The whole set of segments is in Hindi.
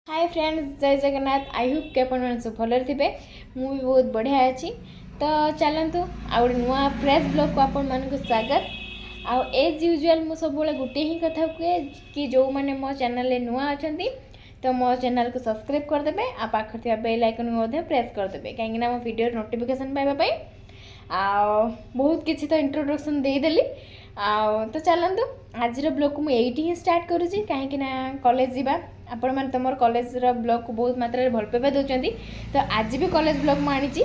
हाय फ्रेंड्स, जय जगन्नाथ। आई होप कि आप सब भल थे। मु भी बहुत बढ़िया अच्छी। तो चलतु आ गए नुआ फ्रेश ब्लॉग को आपण मानक स्वागत। आउ एज यूजुआल मु सब गोटे ही कथा कहे कि जो मैंने मो चैनल नुआ अच्छा तो मो चैनल को सब्सक्राइब करदे आ पाखर थी बेल आइकन को प्रेस करदे कहीं मो वीडियो नोटिफिकेशन पाइबा बहुत किसी तो इंट्रोडक्शन देदेली। तो चलतु आज ब्लॉग को मुझे ही स्टार्ट करुँची कहीं कॉलेज जीवा आपण मैंने तुम कॉलेज ब्लॉग को बहुत मात्रा भल पाइबा दौरान। तो आज भी कॉलेज ब्लॉग मुझे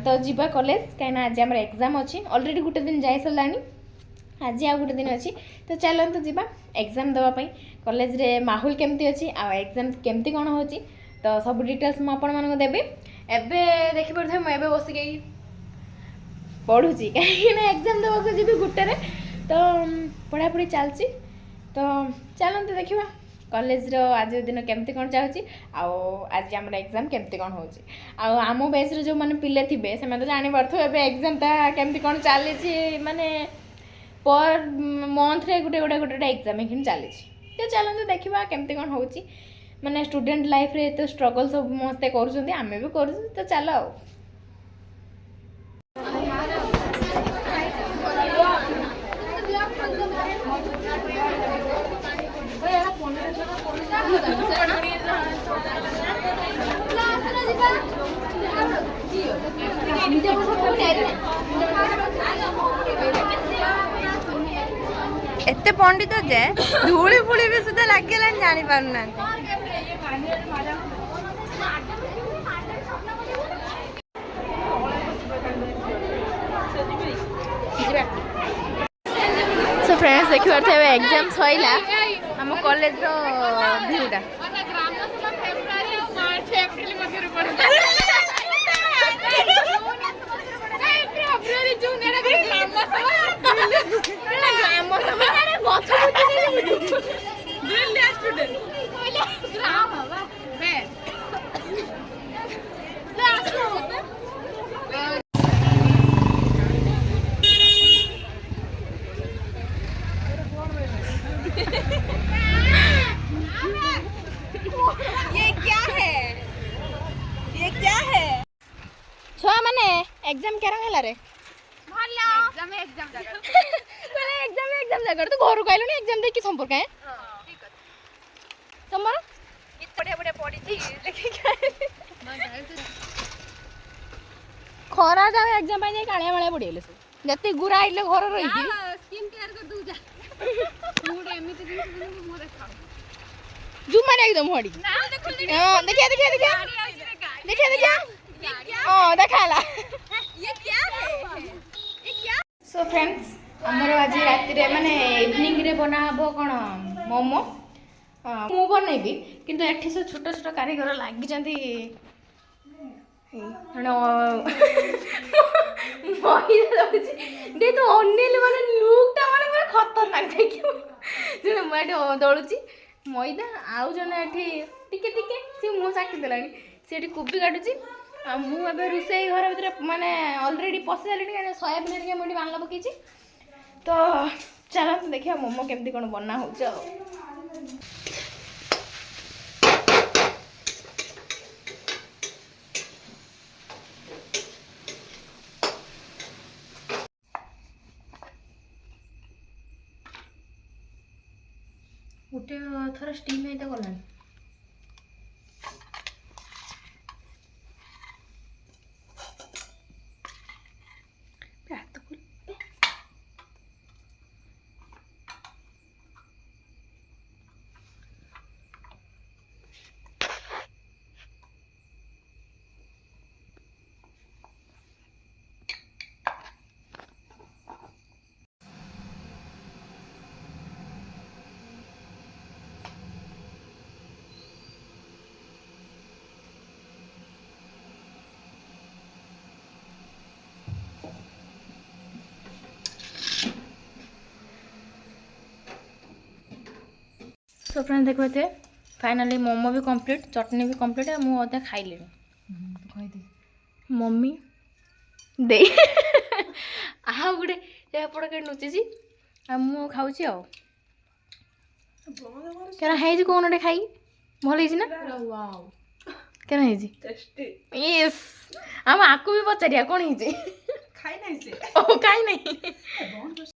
तो जीवा कॉलेज कहीं आज आम एग्जाम अच्छी अलरेडी गोटे दिन जाई सारानी आज आ गोटे दिन अच्छी। तो चलतु जीवा एग्जाम देवाई कॉलेज रे माहौल केमती अच्छी आ एग्जाम केमती कौन हो तो सब डिटेल्स मुझे देवी। एवं देखिपे मुझे बसिक पढ़ुची कहीं एग्जाम देवाक जी गोटे तो पढ़ापढ़ी चलती। तो चलते देखा कॉलेज आज दिन केमती कौन चलती आज आम एग्जाम केमती कौन हो आम बेस जो मैंने पिले थे से तो जापार एवं एग्जाम केमती कौन चली माने पर मंथ रे गोटे गोटे गोटे एग्जाम ही चली। तो चलते देखा केमती कौन हो माने स्टूडेंट लाइफ रे तो स्ट्रगल सब मस्ते कर आम भी कर। तो चल एते पंडित जे धूली फूली भी सुधा लगे जानी पारना। सो फ्रेंड्स देखिए एग्जाम सैला आम कॉलेज भ्यूटा छुआ माने एग्जाम केरा हला रे भला एग्जाम जगह तो घर को आइलो एग्जाम दे की संपर्क है ठीक है तमरा इत बढ़िया बढ़िया पड़ी थी लेकिन खरा जावे एग्जाम पाई कालिया मालिया पड़ीले सब जति गुरा आइले घर रही स्किन केयर कर दू जा मूड एमिति दिन मोरे खा जू मारे एकदम हड़ी ना देखो देखिए देखिए देखिए देखिए देखिए हां देखाला ये क्या है ये क्या। सो फ्रेंड्स हमर आज राति रे माने इवनिंग रे बना हबो कोन मोमो मु बनैबी किंतु एठी से छोट छोट कारीगर लागि जंती मैदा दउची दे तो अनिल माने लुकटा माने पूरा खतरनाक देखियो जे मैडे दळुची मैदा आउ जने एठी टिके टिके से मु चाकी देलानी से एठी कोबी काटुची मु ए रोसे घर भर माने अलरेडी पशि सारे सोयाबीन टे मुझे बांधला पकई। तो चलते देखिए मोमो केमती कौन बना हो। गोटे थर स्टीम है तो गलानी तो फ्रेंड देखो थे फाइनली मोमो भी कंप्लीट चटनी भी कंप्लीट है मु अधा खाइले मम्मी दे आ गोटे एपटे नुची आ मु खाऊँ क्या है कौन खाई ଭଲ ହେଇଛି ନା କେନ ହେଇଛି ଟେଷ୍ଟି ଇଏସ୍ ଆମେ ଆକୁ ବି ପଚାରିବା କ'ଣ ହେଇଛି ଖାଇ ନାହିଁ ସେ ଓ କାହିଁ ନାହିଁ